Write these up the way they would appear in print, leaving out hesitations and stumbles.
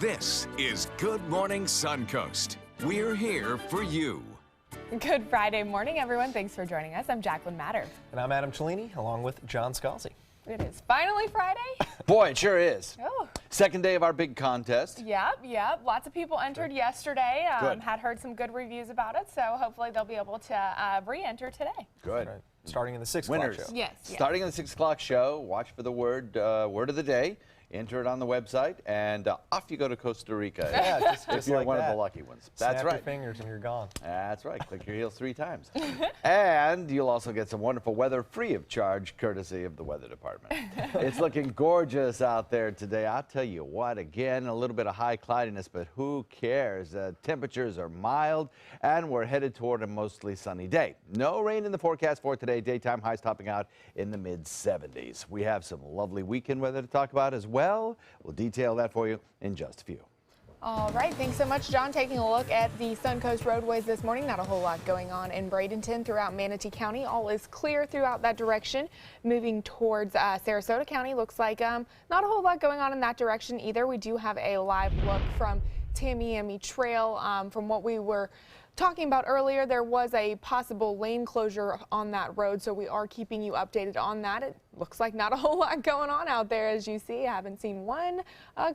This is Good Morning Suncoast. We're here for you. Good Friday morning, everyone. Thanks for joining us. I'm Jacqueline Matter. And I'm Adam Cellini, along with John Scalzi. It is finally Friday. Boy, it sure is. Oh. Second day of our big contest. Yep. Lots of people entered yesterday. Had heard some good reviews about it, so hopefully they'll be able to re-enter today. Good. Right. Starting in the 6 Winners. o'clock show. Yes. Starting in the 6 o'clock show, watch for the word of the day. Enter it on the website, and off you go to Costa Rica. Yeah, just if you're like one that. of the lucky ones. That's Snap right. your fingers and you're gone. That's right. Click your heels 3 times. And you'll also get some wonderful weather free of charge, courtesy of the weather department. It's looking gorgeous out there today. I'll tell you what, again, a little bit of high cloudiness, but who cares? Temperatures are mild, and we're headed toward a mostly sunny day. No rain in the forecast for today. Daytime highs topping out in the mid-70s. We have some lovely weekend weather to talk about as well. We'll detail that for you in just a few. All right, thanks so much, John. Taking a look at the Suncoast roadways this morning. Not a whole lot going on in Bradenton throughout Manatee County. All is clear throughout that direction. Moving towards Sarasota County, looks like not a whole lot going on in that direction either. We do have a live look from Tamiami Trail. From what we were talking about earlier, there was a possible lane closure on that road, so we are keeping you updated on that. It looks like not a whole lot going on out there, as you see. I haven't seen one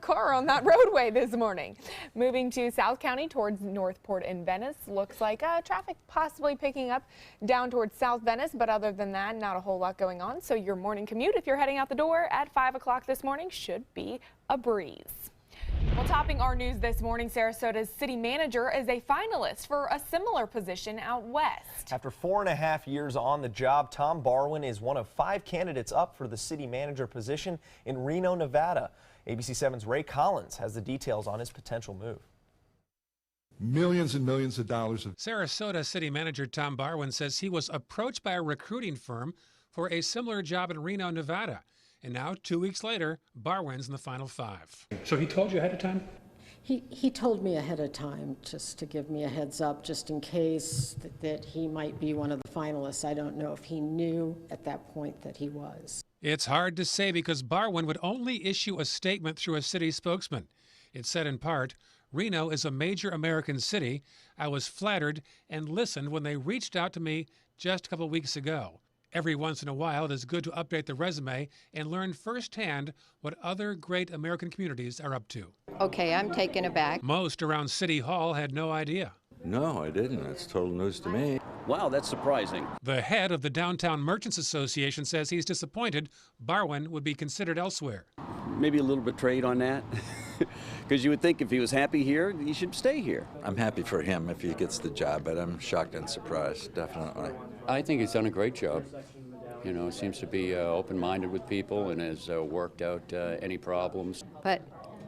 car on that roadway this morning. Moving to South County towards Northport and Venice, looks like traffic possibly picking up down towards South Venice, but other than that, not a whole lot going on. So your morning commute, if you're heading out the door at 5 o'clock this morning, should be a breeze. Well, topping our news this morning, Sarasota's city manager is a finalist for a similar position out west. After 4.5 years on the job, Tom Barwin is one of 5 candidates up for the city manager position in Reno, Nevada. ABC 7's Ray Collins has the details on his potential move. Millions and millions of dollars. Sarasota City Manager Tom Barwin says he was approached by a recruiting firm for a similar job in Reno, Nevada. And now, 2 weeks later, Barwin's in the final 5. So he told you ahead of time? He told me ahead of time, just to give me a heads up, just in case that he might be one of the finalists. I don't know if he knew at that point that he was. It's hard to say because Barwin would only issue a statement through a city spokesman. It said in part, "Reno is a major American city. I was flattered and listened when they reached out to me just a couple of weeks ago. Every once in a while, it is good to update the resume and learn firsthand what other great American communities are up to." Okay, I'm taken aback. Most around City Hall had no idea. No, I didn't. It's total news to me. Wow, that's surprising. The head of the Downtown Merchants Association says he's disappointed Barwin would be considered elsewhere. Maybe a little betrayed on that. Because you would think if he was happy here, he should stay here. I'm happy for him if he gets the job, but I'm shocked and surprised, definitely. I think he's done a great job. You know, seems to be open-minded with people and has worked out any problems. But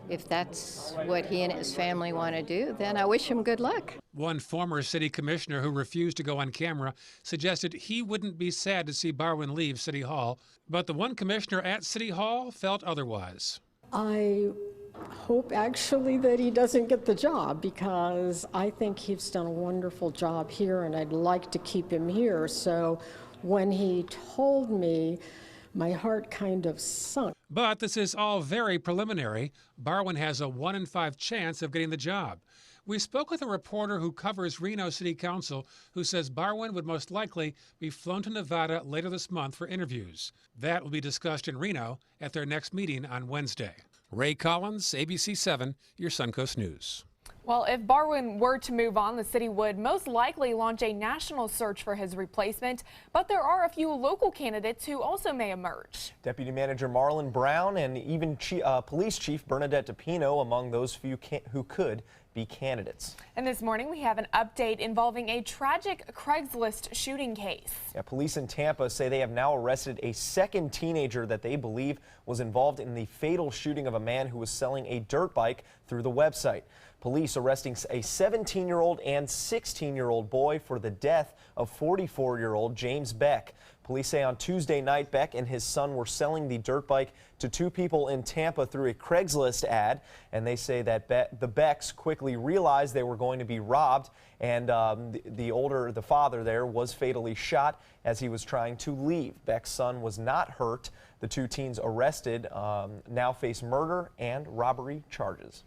if that's what he and his family want to do, then I wish him good luck. One former city commissioner who refused to go on camera suggested he wouldn't be sad to see Barwin leave City Hall, but the one commissioner at City Hall felt otherwise. I hope actually that he doesn't get the job, because I think he's done a wonderful job here and I'd like to keep him here. So when he told me, my heart kind of sunk. But this is all very preliminary. Barwin has a 1 in 5 chance of getting the job. We spoke with a reporter who covers Reno City Council who says Barwin would most likely be flown to Nevada later this month for interviews. That will be discussed in Reno at their next meeting on Wednesday. Ray Collins, ABC 7, your Suncoast News. Well, if Barwin were to move on, the city would most likely launch a national search for his replacement. But there are a few local candidates who also may emerge. Deputy Manager Marlon Brown and even Police Chief Bernadette DePino among those few who could be candidates. And this morning we have an update involving a tragic Craigslist shooting case. Yeah, police in Tampa say they have now arrested a second teenager that they believe was involved in the fatal shooting of a man who was selling a dirt bike through the website. Police arresting a 17-year-old and 16-year-old boy for the death of 44-year-old James Beck. Police say on Tuesday night, Beck and his son were selling the dirt bike to 2 people in Tampa through a Craigslist ad, and they say that the Becks quickly realized they were going to be robbed, and the father there was fatally shot as he was trying to leave. Beck's son was not hurt. The 2 teens arrested now face murder and robbery charges.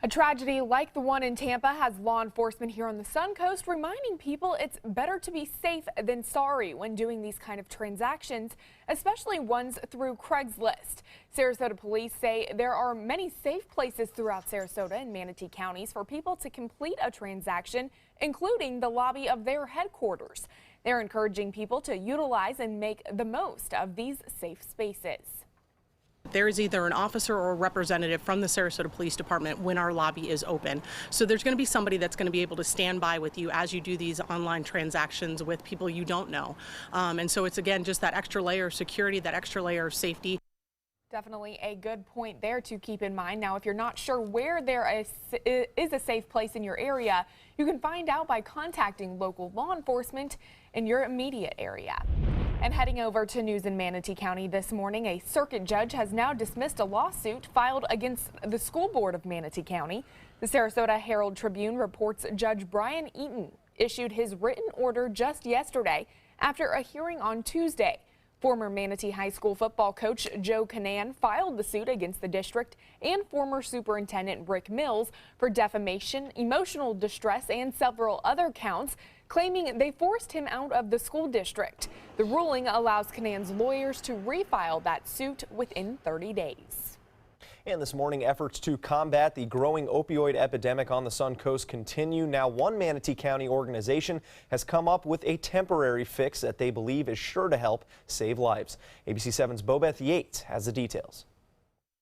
A tragedy like the one in Tampa has law enforcement here on the Suncoast reminding people it's better to be safe than sorry when doing these kind of transactions, especially ones through Craigslist. Sarasota police say there are many safe places throughout Sarasota and Manatee counties for people to complete a transaction, including the lobby of their headquarters. They're encouraging people to utilize and make the most of these safe spaces. There is either an officer or a representative from the Sarasota Police Department when our lobby is open. So there's going to be somebody that's going to be able to stand by with you as you do these online transactions with people you don't know. And so it's, again, just that extra layer of security, that extra layer of safety. Definitely a good point there to keep in mind. Now, if you're not sure where there is a safe place in your area, you can find out by contacting local law enforcement in your immediate area. And heading over to news in Manatee County this morning, a circuit judge has now dismissed a lawsuit filed against the school board of Manatee County. The Sarasota Herald Tribune reports Judge Brian Eaton issued his written order just yesterday after a hearing on Tuesday. Former Manatee High School football coach Joe Canan filed the suit against the district and former superintendent Rick Mills for defamation, emotional distress, and several other counts, claiming they forced him out of the school district. The ruling allows Canan's lawyers to refile that suit within 30 days. And this morning, efforts to combat the growing opioid epidemic on the Suncoast continue. Now, one Manatee County organization has come up with a temporary fix that they believe is sure to help save lives. ABC 7's Bobeth Yates has the details.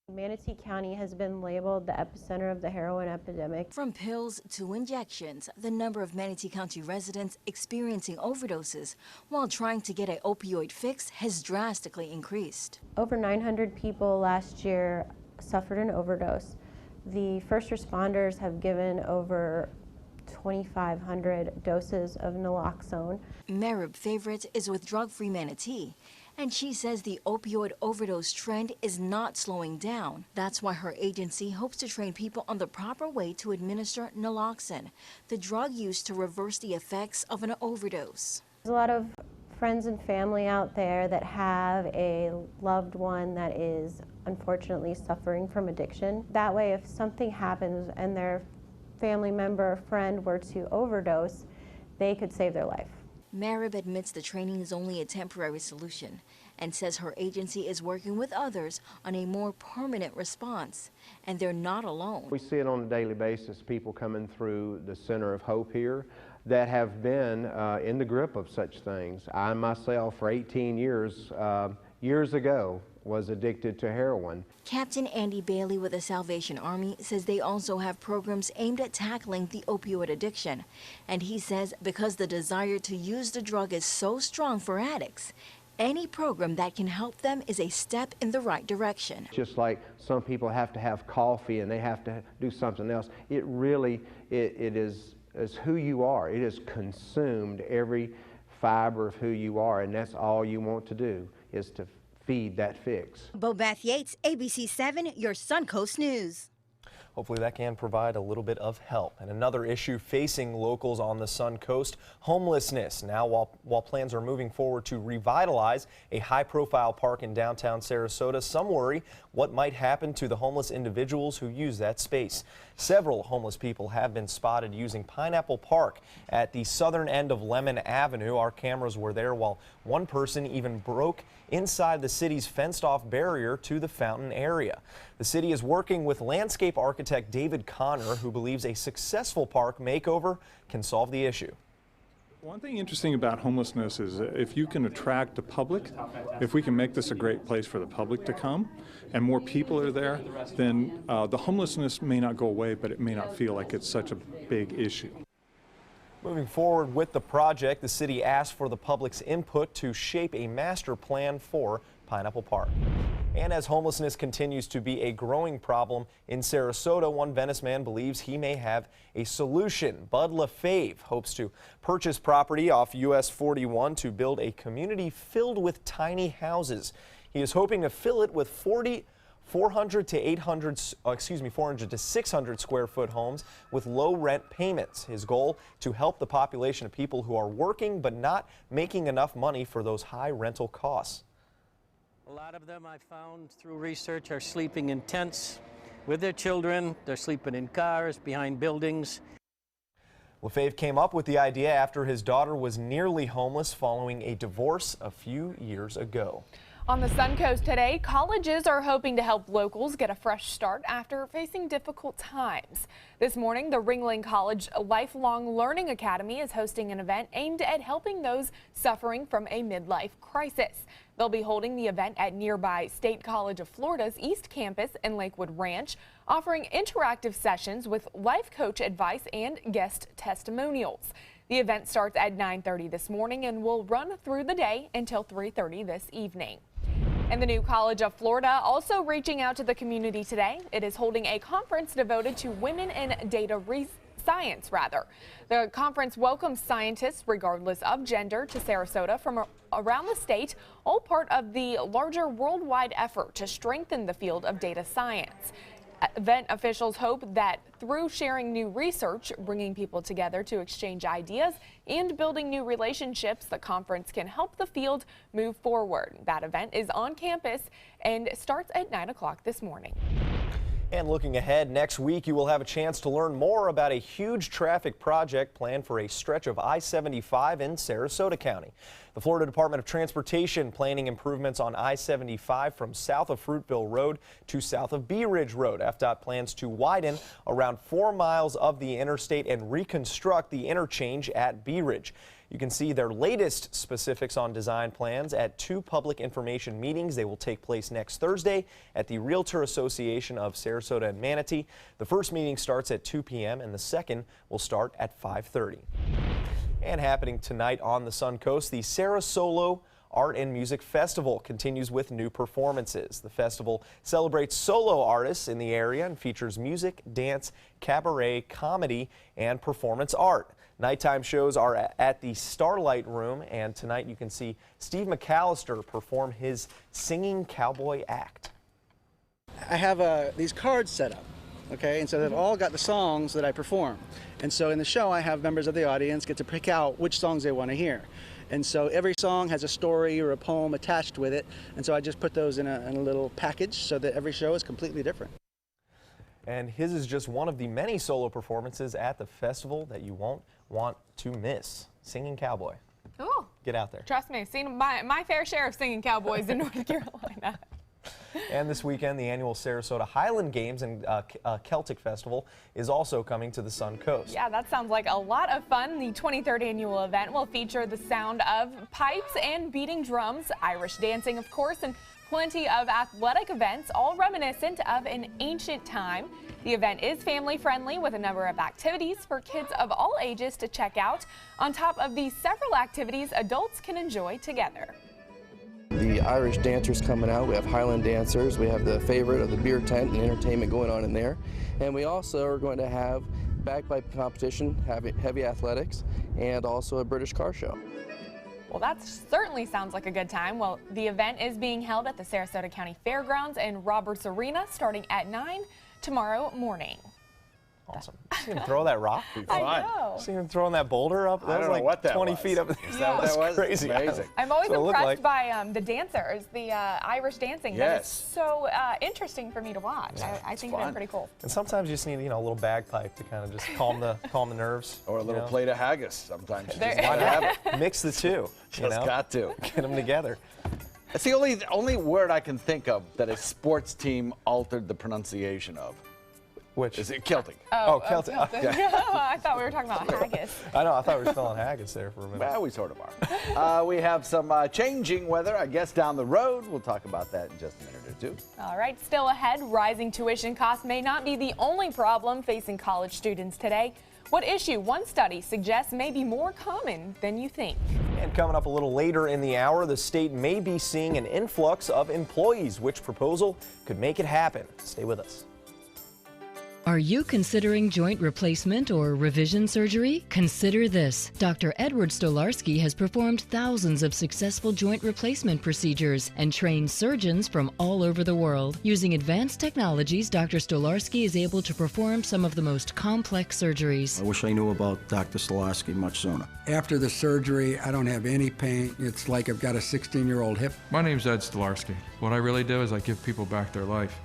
Manatee County has been labeled the epicenter of the heroin epidemic. From pills to injections, the number of Manatee County residents experiencing overdoses while trying to get an opioid fix has drastically increased. Over 900 people last year suffered an overdose. The first responders have given over 2,500 doses of naloxone. Marib Favorite is with Drug Free Manatee, and she says the opioid overdose trend is not slowing down. That's why her agency hopes to train people on the proper way to administer naloxone, the drug used to reverse the effects of an overdose. There's a lot of friends and family out there that have a loved one that is unfortunately suffering from addiction. That way, if something happens and their family member or friend were to overdose, they could save their life. Marib admits the training is only a temporary solution and says her agency is working with others on a more permanent response, and they're not alone. We see it on a daily basis, people coming through the Center of Hope here that have been in the grip of such things. I myself, for 18 years, years ago, was addicted to heroin. Captain Andy Bailey with the Salvation Army says they also have programs aimed at tackling the opioid addiction. And he says because the desire to use the drug is so strong for addicts, any program that can help them is a step in the right direction. Just like some people have to have coffee and they have to do something else, it really, it is who you are. It has consumed every fiber of who you are, and that's all you want to do is to feed that fix. Bobeth Yates, ABC 7, your Suncoast News. Hopefully that can provide a little bit of help. And another issue facing locals on the Suncoast, homelessness. Now, while plans are moving forward to revitalize a high-profile park in downtown Sarasota, some worry what might happen to the homeless individuals who use that space. Several homeless people have been spotted using Pineapple Park at the southern end of Lemon Avenue. Our cameras were there while one person even broke inside the city's fenced-off barrier to the fountain area. The city is working with landscape architect David Connor, who believes a successful park makeover can solve the issue. One thing interesting about homelessness is if you can attract the public, if we can make this a great place for the public to come and more people are there, then the homelessness may not go away, but it may not feel like it's such a big issue. Moving forward with the project, the city asked for the public's input to shape a master plan for Pineapple Park. And as homelessness continues to be a growing problem in Sarasota, one Venice man believes he may have a solution. Bud LaFave hopes to purchase property off US 41 to build a community filled with tiny houses. He is hoping to fill it with 400 to 600 square foot homes with low rent payments. His goal to help the population of people who are working but not making enough money for those high rental costs. A lot of them I found through research are sleeping in tents, with their children. They're sleeping in cars, behind buildings. LaFave came up with the idea after his daughter was nearly homeless following a divorce a few years ago. On the Suncoast today, colleges are hoping to help locals get a fresh start after facing difficult times. This morning, the Ringling College Lifelong Learning Academy is hosting an event aimed at helping those suffering from a midlife crisis. They'll be holding the event at nearby State College of Florida's East Campus in Lakewood Ranch, offering interactive sessions with life coach advice and guest testimonials. The event starts at 9:30 this morning and will run through the day until 3:30 this evening. And the new College of Florida also reaching out to the community today. It is holding a conference devoted to women in data science. The conference welcomes scientists regardless of gender to Sarasota from around the state, all part of the larger worldwide effort to strengthen the field of data science. Event officials hope that through sharing new research, bringing people together to exchange ideas, and building new relationships, the conference can help the field move forward. That event is on campus and starts at 9 o'clock this morning. And looking ahead, next week you will have a chance to learn more about a huge traffic project planned for a stretch of I-75 in Sarasota County. The Florida Department of Transportation planning improvements on I-75 from south of Fruitville Road to south of Bee Ridge Road. FDOT plans to widen around 4 miles of the interstate and reconstruct the interchange at Bee Ridge. You can see their latest specifics on design plans at 2 public information meetings. They will take place next Thursday at the Realtor Association of Sarasota and Manatee. The first meeting starts at 2 p.m. and the second will start at 5:30. And happening tonight on the Suncoast, the Sarasolo Art and Music Festival continues with new performances. The festival celebrates solo artists in the area and features music, dance, cabaret, comedy, and performance art. Nighttime shows are at the Starlight Room, and tonight you can see Steve McAllister perform his Singing Cowboy act. I have these cards set up, okay, and so they've all got the songs that I perform. And so in the show, I have members of the audience get to pick out which songs they want to hear. And so every song has a story or a poem attached with it, and so I just put those in a little package so that every show is completely different. And his is just one of the many solo performances at the festival that you won't want to miss. Singing Cowboy. Cool. Get out there. Trust me, I've seen my fair share of singing cowboys in North Carolina. And this weekend, the annual Sarasota Highland Games and Celtic Festival is also coming to the Suncoast. Yeah, that sounds like a lot of fun. The 23rd annual event will feature the sound of pipes and beating drums, Irish dancing, of course, and plenty of athletic events, all reminiscent of an ancient time. The event is family friendly with a number of activities for kids of all ages to check out. On top of these several activities adults can enjoy together. The Irish dancers coming out, we have Highland dancers, we have the favorite of the beer tent and entertainment going on in there. And we also are going to have bagpipe competition, heavy athletics, and also a British car show. Well, that certainly sounds like a good time. Well, the event is being held at the Sarasota County Fairgrounds and Roberts Arena starting at 9 tomorrow morning. Awesome. See him throw that rock? I know. See him throwing that boulder up? That was like 20 feet up. Is that what that was? Crazy. Amazing. I'm always impressed by the dancers, the Irish dancing. Yes. That is so interesting for me to watch. Yeah, I think they're pretty cool. And sometimes you just need, a little bagpipe to kind of just calm the nerves. Or a little plate of haggis sometimes. You just Why gotta have it. not? Mix the two. Just got to. Get them together. It's the only word I can think of that a sports team altered the pronunciation of. Which? Is it Celtic? Oh, Celtic. Celtic. Okay. I thought we were talking about haggis. I know, I thought we were spelling haggis there for a minute. Well, we sort of are. We have some changing weather, I guess, down the road. We'll talk about that in just a minute or two. All right, still ahead, rising tuition costs may not be the only problem facing college students today. What issue one study suggests may be more common than you think. And coming up a little later in the hour, the state may be seeing an influx of employees. Which proposal could make it happen? Stay with us. Are you considering joint replacement or revision surgery? Consider this. Dr. Edward Stolarski has performed thousands of successful joint replacement procedures and trained surgeons from all over the world. Using advanced technologies, Dr. Stolarski is able to perform some of the most complex surgeries. I wish I knew about Dr. Stolarski much sooner. After the surgery, I don't have any pain. It's like I've got a 16-year-old hip. My name's Ed Stolarski. What I really do is I give people back their life.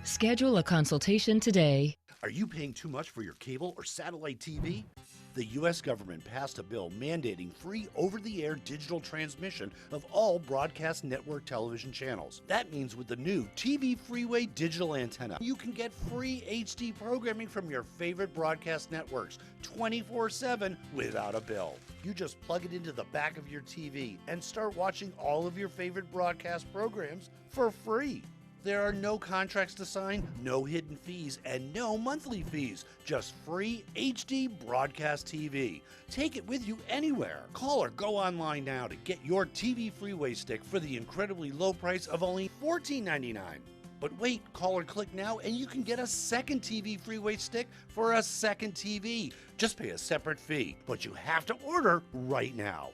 Schedule a consultation today. Are you paying too much for your cable or satellite TV? The U.S. government passed a bill mandating free over-the-air digital transmission of all broadcast network television channels. That means with the new TV Freeway digital antenna, you can get free HD programming from your favorite broadcast networks 24/7 without a bill. You just plug it into the back of your TV and start watching all of your favorite broadcast programs for free. There are no contracts to sign, no hidden fees, and no monthly fees. Just free HD broadcast TV. Take it with you anywhere. Call or go online now to get your TV Freeway stick for the incredibly low price of only $14.99. But wait, call or click now and you can get a second TV Freeway stick for a second TV. Just pay a separate fee, but you have to order right now.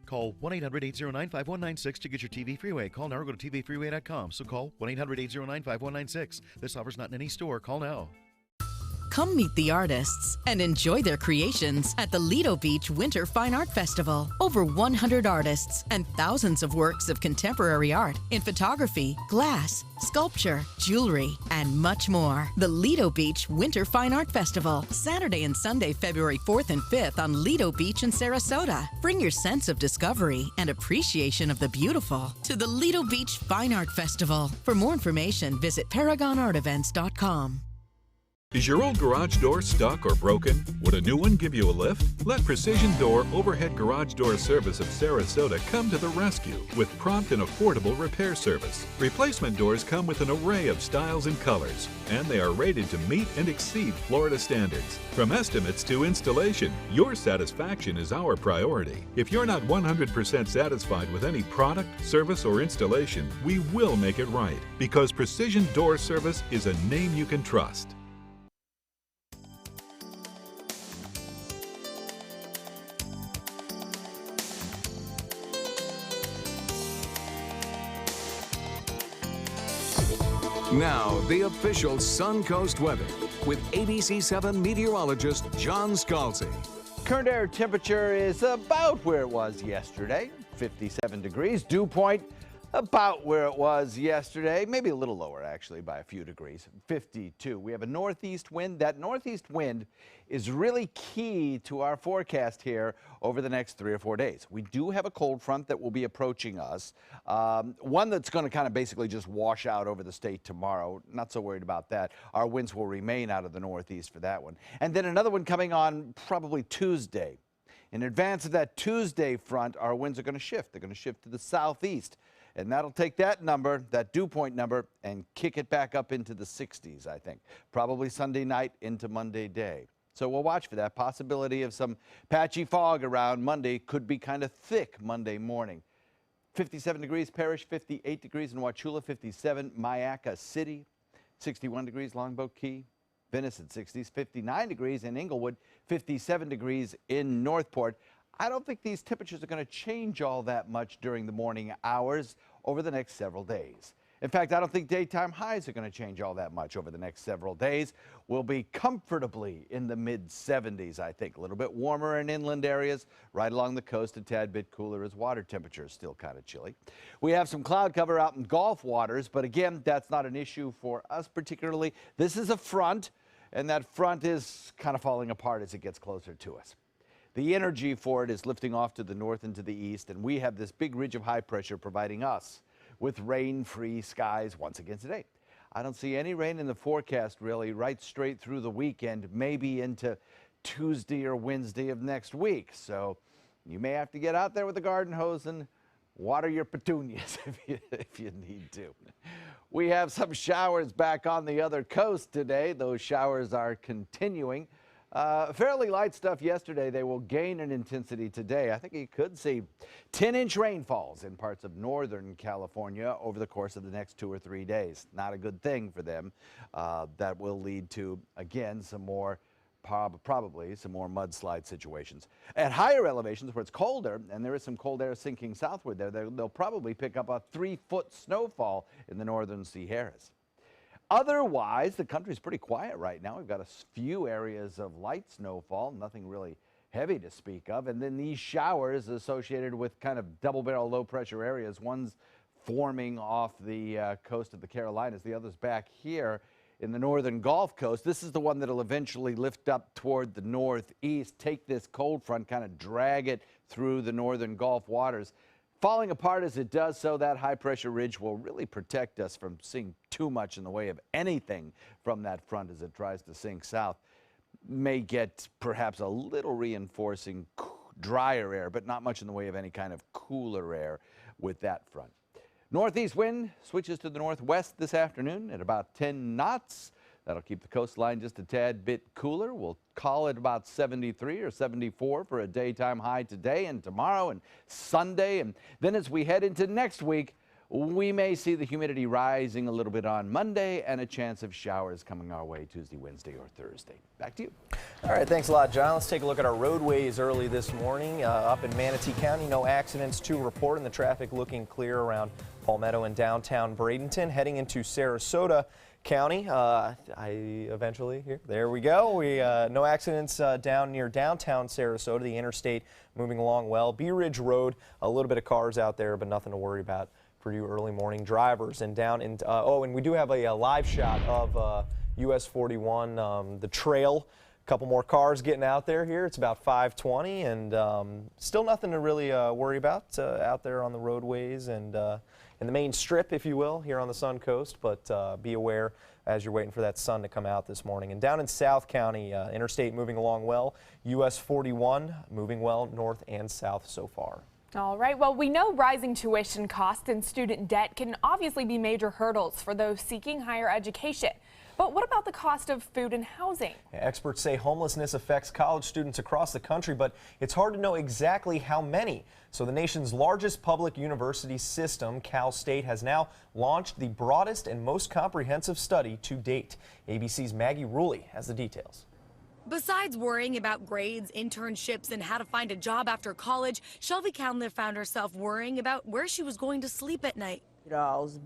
Call 1-800-809-5196 to get your TV Freeway. Call now or go to tvfreeway.com. So call 1-800-809-5196. This offer's not in any store. Call now. Come meet the artists and enjoy their creations at the Lido Beach Winter Fine Art Festival. Over 100 artists and thousands of works of contemporary art in photography, glass, sculpture, jewelry, and much more. The Lido Beach Winter Fine Art Festival, Saturday and Sunday, February 4th and 5th on Lido Beach in Sarasota. Bring your sense of discovery and appreciation of the beautiful to the Lido Beach Fine Art Festival. For more information, visit ParagonArtEvents.com. Is your old garage door stuck or broken? Would a new one give you a lift? Let Precision Door Overhead Garage Door Service of Sarasota come to the rescue with prompt and affordable repair service. Replacement doors come with an array of styles and colors, and they are rated to meet and exceed Florida standards. From estimates to installation, your satisfaction is our priority. If you're not 100% satisfied with any product, service, or installation, we will make it right, because Precision Door Service is a name you can trust. Now, the official Suncoast weather with ABC7 meteorologist John Scalzi. Current air temperature is about where it was yesterday, 57 degrees. Dew point about where it was yesterday, maybe a little lower actually by a few degrees, 52. We have a northeast wind. That northeast wind is really key to our forecast here over the next 3 or 4 days. We do have a cold front that will be approaching us, one that's going to kind of basically just wash out over the state tomorrow. Not so worried about that. Our winds will remain out of the northeast for that one. And then another one coming on probably Tuesday. In advance of that Tuesday front, our winds are going to shift. They're going to shift to the southeast. And that'll take that number, that dew point number, and kick it back up into the 60s, I think. Probably Sunday night into Monday day. So we'll watch for that. Possibility of some patchy fog around Monday. Could be kind of thick Monday morning. 57 degrees Parrish, 58 degrees in Wauchula, 57 Mayaca City, 61 degrees Longboat Key, Venice at 60s, 59 degrees in Inglewood, 57 degrees in Northport. I don't think these temperatures are going to change all that much during the morning hours over the next several days. In fact, I don't think daytime highs are going to change all that much over the next several days. We'll be comfortably in the mid-70s, I think. A little bit warmer in inland areas, right along the coast, a tad bit cooler as water temperatures still kind of chilly. We have some cloud cover out in Gulf waters, but again, that's not an issue for us particularly. This is a front, and that front is kind of falling apart as it gets closer to us. The energy for it is lifting off to the north and to the east, and we have this big ridge of high pressure providing us with rain-free skies once again today. I don't see any rain in the forecast really right straight through the weekend, maybe into Tuesday or Wednesday of next week. So you may have to get out there with the garden hose and water your petunias if you need to. We have some showers back on the other coast today. Those showers are continuing. Fairly light stuff yesterday. They will gain in intensity today. I think you could see 10-inch rainfalls in parts of northern California over the course of the next 2 or 3 days. Not a good thing for them. That will lead to, again, some more, probably some more mudslide situations. At higher elevations where it's colder, and there is some cold air sinking southward there, they'll probably pick up a 3-foot snowfall in the northern Sierras. Otherwise, the country's pretty quiet right now. We've got a few areas of light snowfall, nothing really heavy to speak of. And then these showers associated with kind of double-barrel low-pressure areas, one's forming off the coast of the Carolinas. The other's back here in the northern Gulf Coast. This is the one that'll eventually lift up toward the northeast, take this cold front, kind of drag it through the northern Gulf waters. Falling apart as it does so, that high-pressure ridge will really protect us from seeing too much in the way of anything from that front as it tries to sink south. May get perhaps a little reinforcing drier air, but not much in the way of any kind of cooler air with that front. Northeast wind switches to the northwest this afternoon at about 10 knots. That'll keep the coastline just a tad bit cooler. We'll call it about 73 or 74 for a daytime high today and tomorrow and Sunday. And then as we head into next week, we may see the humidity rising a little bit on Monday and a chance of showers coming our way Tuesday, Wednesday, or Thursday. Back to you. All right, thanks a lot, John. Let's take a look at our roadways early this morning. Up in Manatee County, no accidents to report, and the traffic looking clear around Palmetto and downtown Bradenton. Heading into Sarasota County, there we go. No accidents down near downtown Sarasota. The interstate moving along well. Bee Ridge Road, a little bit of cars out there, but nothing to worry about for you early morning drivers. And down in, and we do have a live shot of US 41, the trail. A couple more cars getting out there here. It's about 5:20, and still nothing to really worry about out there on the roadways and in the main strip, if you will, here on the Suncoast. But be aware as you're waiting for that sun to come out this morning. And down in South County, interstate moving along well. US 41 moving well north and south so far. All right, well, we know rising tuition costs and student debt can obviously be major hurdles for those seeking higher education. But what about the cost of food and housing? Experts say homelessness affects college students across the country, but it's hard to know exactly how many. So the nation's largest public university system, Cal State, has now launched the broadest and most comprehensive study to date. ABC's Maggie Ruley has the details. Besides worrying about grades, internships, and how to find a job after college, Shelby Candler found herself worrying about where she was going to sleep at night. I was,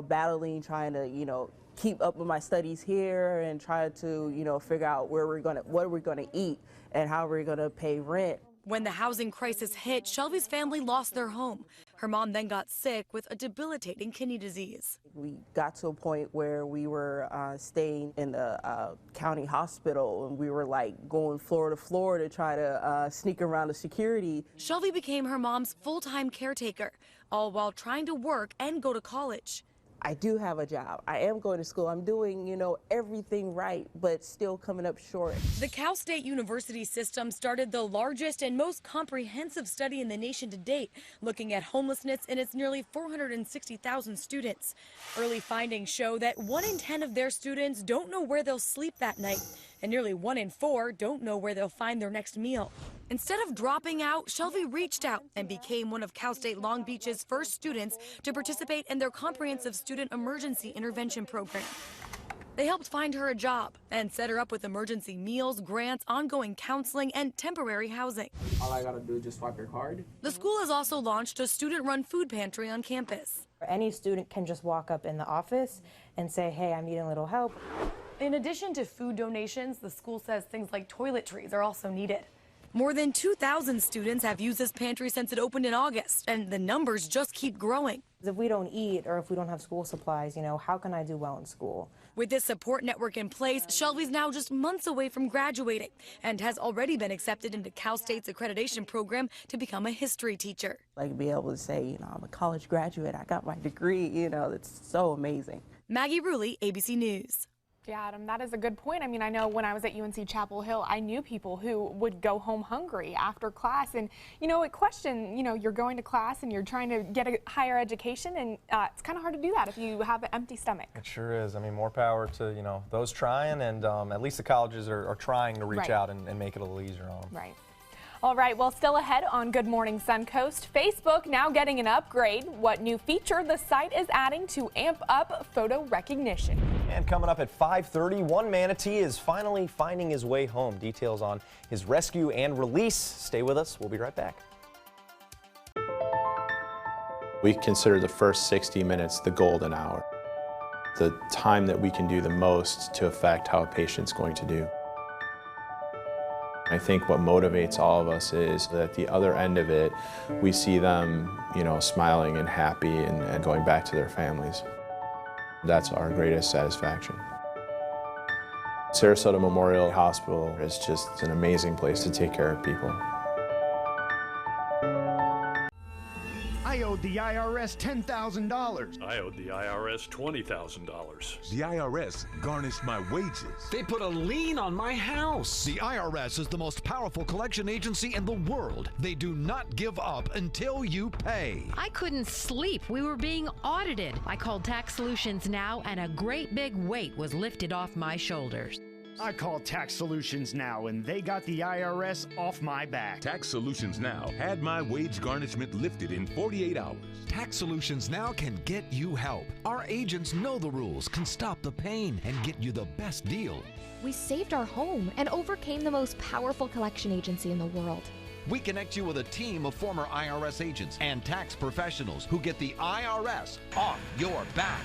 battling, trying to, keep up with my studies here and try to, figure out what we're gonna eat and how we're gonna pay rent. When the housing crisis hit, Shelby's family lost their home. Her mom then got sick with a debilitating kidney disease. We got to a point where we were staying in the county hospital, and we were going floor to floor to try to sneak around the security. Shelby became her mom's full-time caretaker, all while trying to work and go to college. I do have a job. I am going to school. I'm doing, everything right, but still coming up short. The Cal State University system started the largest and most comprehensive study in the nation to date, looking at homelessness in its nearly 460,000 students. Early findings show that 1 in 10 of their students don't know where they'll sleep that night, and nearly 1 in 4 don't know where they'll find their next meal. Instead of dropping out, Shelby reached out and became one of Cal State Long Beach's first students to participate in their comprehensive student emergency intervention program. They helped find her a job and set her up with emergency meals, grants, ongoing counseling, and temporary housing. All I gotta do is just swipe your card. The school has also launched a student-run food pantry on campus. Any student can just walk up in the office and say, hey, I'm needing a little help. In addition to food donations, the school says things like toiletries are also needed. More than 2,000 students have used this pantry since it opened in August, and the numbers just keep growing. If we don't eat or if we don't have school supplies, how can I do well in school? With this support network in place, Shelby's now just months away from graduating and has already been accepted into Cal State's accreditation program to become a history teacher. Be able to say, I'm a college graduate, I got my degree, it's so amazing. Maggie Ruley, ABC News. Yeah, Adam, that is a good point. I mean, I know when I was at UNC Chapel Hill, I knew people who would go home hungry after class. And, at question, you're going to class and you're trying to get a higher education, and it's kind of hard to do that if you have an empty stomach. It sure is. I mean, more power to, those trying, and at least the colleges are trying to reach out and make it a little easier on them. Right. All right, well, still ahead on Good Morning Suncoast, Facebook now getting an upgrade. What new feature the site is adding to amp up photo recognition. And coming up at 5:30, one manatee is finally finding his way home. Details on his rescue and release. Stay with us. We'll be right back. We consider the first 60 minutes the golden hour, the time that we can do the most to affect how a patient's going to do. I think what motivates all of us is that at the other end of it, we see them, smiling and happy and going back to their families. That's our greatest satisfaction. Sarasota Memorial Hospital is just an amazing place to take care of people. I owed the IRS $10,000. I owed the IRS $20,000. The IRS garnished my wages. They put a lien on my house. The IRS is the most powerful collection agency in the world. They do not give up until you pay. I couldn't sleep. We were being audited. I called Tax Solutions Now, and a great big weight was lifted off my shoulders. I called Tax Solutions Now, and they got the IRS off my back. Tax Solutions Now had my wage garnishment lifted in 48 hours. Tax Solutions Now can get you help. Our agents know the rules, can stop the pain, and get you the best deal. We saved our home and overcame the most powerful collection agency in the world. We connect you with a team of former IRS agents and tax professionals who get the IRS off your back.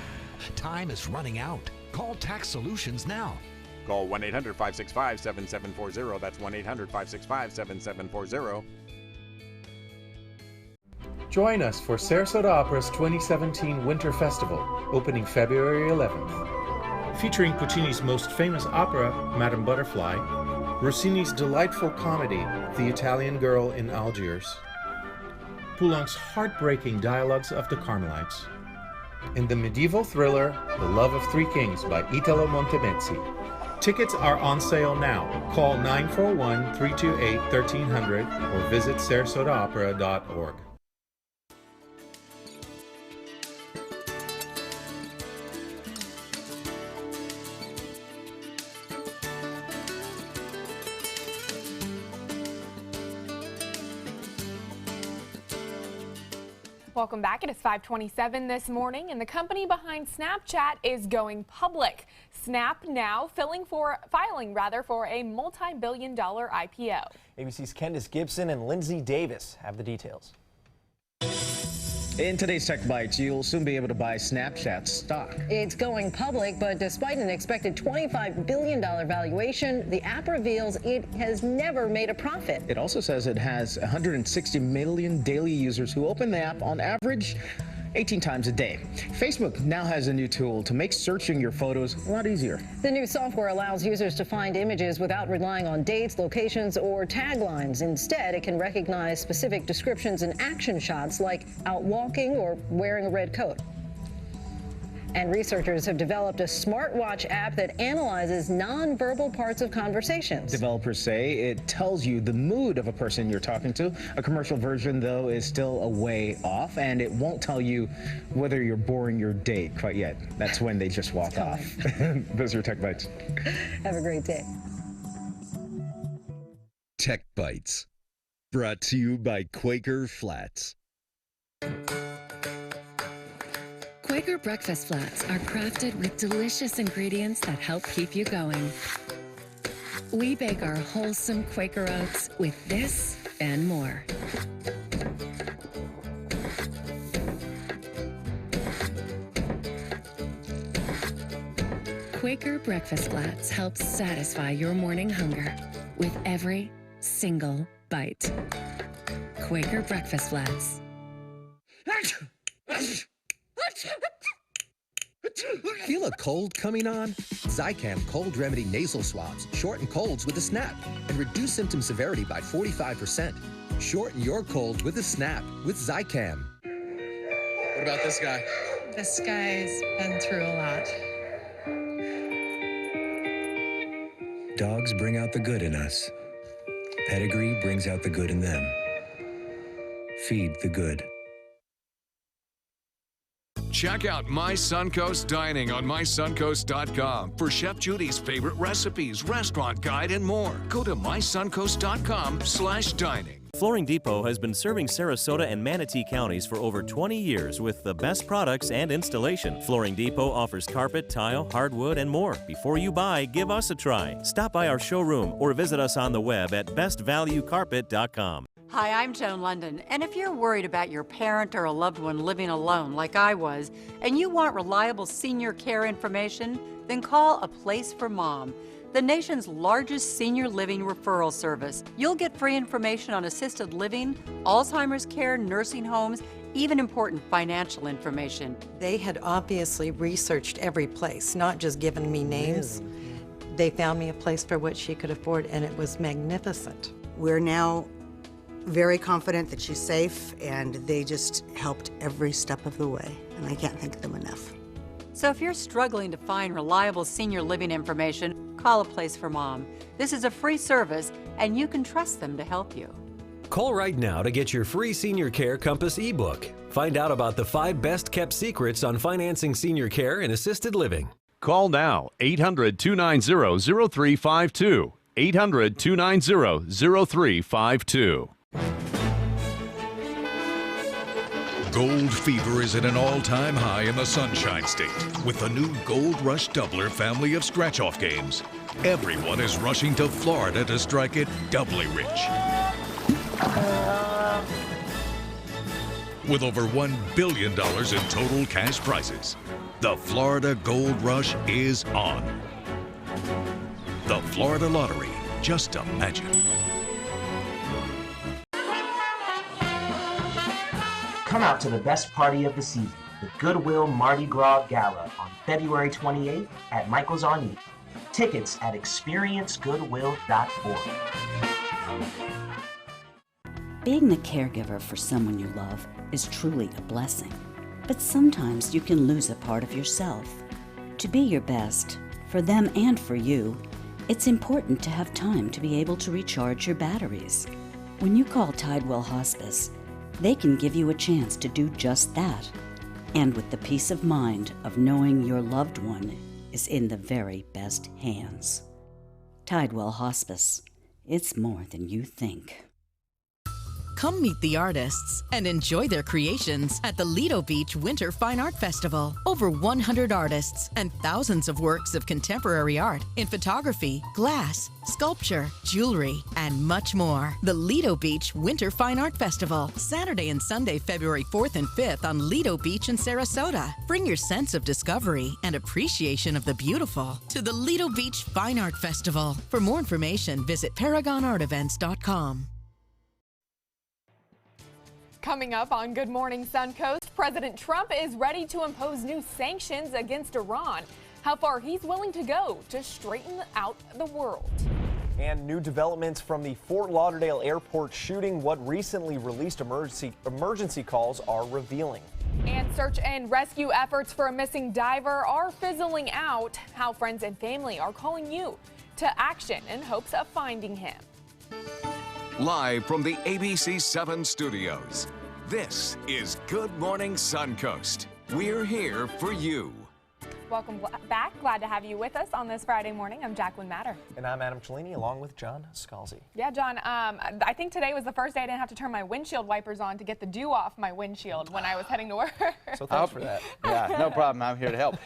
Time is running out. Call Tax Solutions Now. Call 1-800-565-7740. That's 1-800-565-7740. Join us for Sarasota Opera's 2017 Winter Festival, opening February 11th. Featuring Puccini's most famous opera, Madame Butterfly, Rossini's delightful comedy, The Italian Girl in Algiers, Poulenc's heartbreaking Dialogues of the Carmelites, and the medieval thriller The Love of Three Kings by Italo Montemezzi. Tickets are on sale now. Call 941-328-1300 or visit sarasotaopera.org. Welcome back. It is 5:27 this morning, and the company behind Snapchat is going public. Snap now filing for a multi-billion-dollar IPO. ABC's Candace Gibson and Lindsay Davis have the details. In today's Tech Bites, you'll soon be able to buy Snapchat stock. It's going public, but despite an expected $25 billion valuation, the app reveals it has never made a profit. It also says it has 160 million daily users who open the app on average 18 times a day. Facebook now has a new tool to make searching your photos a lot easier. The new software allows users to find images without relying on dates, locations, or taglines. Instead, it can recognize specific descriptions and action shots like out walking or wearing a red coat. And researchers have developed a smartwatch app that analyzes nonverbal parts of conversations. Developers say it tells you the mood of a person you're talking to. A commercial version, though, is still a way off, and it won't tell you whether you're boring your date quite yet. That's when they just walk off. Those are your Tech Bites. Have a great day. Tech Bites, brought to you by Quaker Flats. Quaker breakfast flats are crafted with delicious ingredients that help keep you going. We bake our wholesome Quaker oats with this and more. Quaker breakfast flats help satisfy your morning hunger with every single bite. Quaker breakfast flats. Feel a cold coming on? Zicam Cold Remedy Nasal Swabs shorten colds with a snap and reduce symptom severity by 45%. Shorten your cold with a snap with Zicam. What about this guy? This guy's been through a lot. Dogs bring out the good in us. Pedigree brings out the good in them. Feed the good. Check out My Suncoast Dining on mysuncoast.com for Chef Judy's favorite recipes, restaurant guide, and more. Go to mysuncoast.com/dining. Flooring Depot has been serving Sarasota and Manatee counties for over 20 years with the best products and installation. Flooring Depot offers carpet, tile, hardwood, and more. Before you buy, give us a try. Stop by our showroom or visit us on the web at bestvaluecarpet.com. Hi, I'm Joan London, and if you're worried about your parent or a loved one living alone like I was, and you want reliable senior care information, then call A Place for Mom. the nation's largest senior living referral service. You'll get free information on assisted living, Alzheimer's care, nursing homes, even important financial information. They had obviously researched every place, not just given me names. They found me a place for what she could afford, and it was magnificent. We're now very confident that she's safe, and they just helped every step of the way, and I can't thank them enough. So if you're struggling to find reliable senior living information, call A Place for Mom. This is a free service, and you can trust them to help you. Call right now to get your free Senior Care Compass ebook. Find out about the 5 best-kept secrets on financing senior care and assisted living. Call now, 800-290-0352. 800-290-0352. Gold fever is at an all-time high in the Sunshine State with the new Gold Rush Doubler family of scratch-off games. Everyone is rushing to Florida to strike it doubly rich. With over $1 billion in total cash prizes, the Florida Gold Rush is on. The Florida Lottery. Just imagine. Come out to the best party of the season, the Goodwill Mardi Gras Gala on February 28th at Michael's on E. Tickets at experiencegoodwill.org. Being the caregiver for someone you love is truly a blessing. But sometimes you can lose a part of yourself. To be your best, for them and for you, it's important to have time to be able to recharge your batteries. When you call Tidewell Hospice, they can give you a chance to do just that, and with the peace of mind of knowing your loved one is in the very best hands. Tidewell Hospice. It's more than you think. Come meet the artists and enjoy their creations at the Lido Beach Winter Fine Art Festival. Over 100 artists and thousands of works of contemporary art in photography, glass, sculpture, jewelry, and much more. The Lido Beach Winter Fine Art Festival, Saturday and Sunday, February 4th and 5th on Lido Beach in Sarasota. Bring your sense of discovery and appreciation of the beautiful to the Lido Beach Fine Art Festival. For more information, visit ParagonArtEvents.com. Coming up on Good Morning Suncoast, President Trump is ready to impose new sanctions against Iran. How far he's willing to go to straighten out the world. And new developments from the Fort Lauderdale airport shooting. What recently released emergency calls are revealing. And search and rescue efforts for a missing diver are fizzling out. How friends and family are calling you to action in hopes of finding him. Live from the ABC 7 studios, this is Good Morning Suncoast. We're here for you. Welcome back. Glad to have you with us on this Friday morning. I'm Jacqueline Matter. And I'm Adam Cellini, along with John Scalzi. Yeah, John, I think today was the first day I didn't have to turn my windshield wipers on to get the dew off my windshield when I was heading to work. So thanks for that. Yeah, no problem. I'm here to help.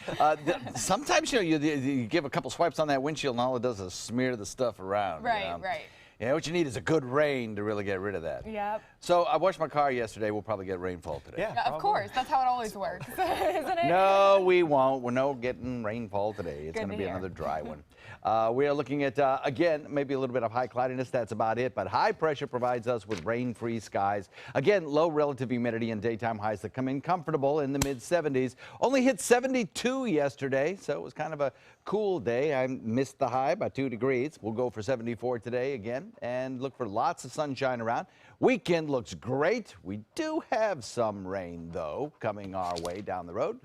Sometimes you give a couple swipes on that windshield and all it does is smear the stuff around. Right, right. Yeah, what you need is a good rain to really get rid of that. Yep. So I washed my car yesterday. We'll probably get rainfall today. Yeah, of course. That's how it always works, isn't it? No, we won't. We're not getting rainfall today. It's going to be another dry one. We are looking at, again, maybe a little bit of high cloudiness. That's about it. But high pressure provides us with rain-free skies. Again, low relative humidity and daytime highs that come in comfortable in the mid-70s. Only hit 72 yesterday, so it was kind of a cool day. I missed the high by 2 degrees. We'll go for 74 today again and look for lots of sunshine around. Weekend looks great. We do have some rain, though, coming our way down the road.